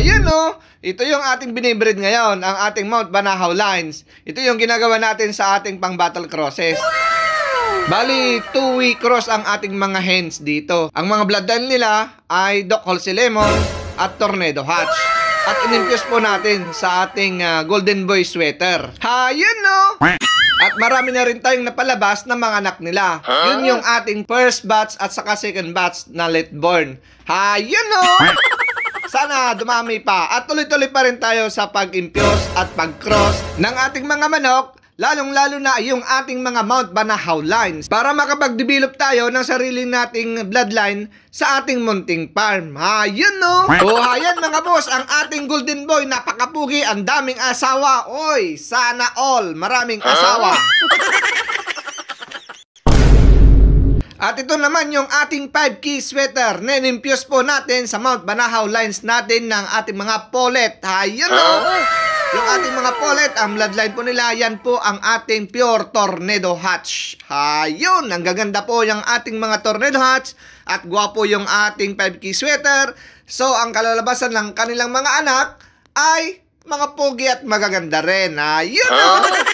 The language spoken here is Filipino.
Ayun no, ito yung ating binibreed ngayon, ang ating Mount Banahaw Lines. Ito yung ginagawa natin sa ating pang battle crosses. Bali, 2-way cross ang ating mga hens dito. Ang mga bloodline nila ay Doc Halsey Lemon at Tornado Hatch. At inimfuse po natin sa ating Golden Boy sweater. Ayun no. At marami na rin tayong napalabas na mga anak nila. Yun yung ating first batch at saka second batch na late born. Ayun no. Sana dumami pa at tuloy-tuloy pa rin tayo sa pag-infuse at pag-cross ng ating mga manok, lalong-lalo na yung ating mga Mount Banahaw Lines para makapag-develop tayo ng sarili nating bloodline sa ating munting farm. Ayun no. Ayan mga boss, ang ating Golden Boy, napakapugi, ang daming asawa. Oy, sana all, maraming asawa. At ito naman yung ating 5-key sweater na in-infuse po natin sa Mount Banahaw Lines natin ng ating mga pollet. Ayun no. Yung ating mga pollet, ang bloodline po nila, yan po ang ating pure Tornado Hatch. Ayun, ang gaganda po yung ating mga Tornado Hatch at gwapo yung ating 5-key sweater. So, ang kalalabasan ng kanilang mga anak ay mga pogi at magaganda rin. Ayun!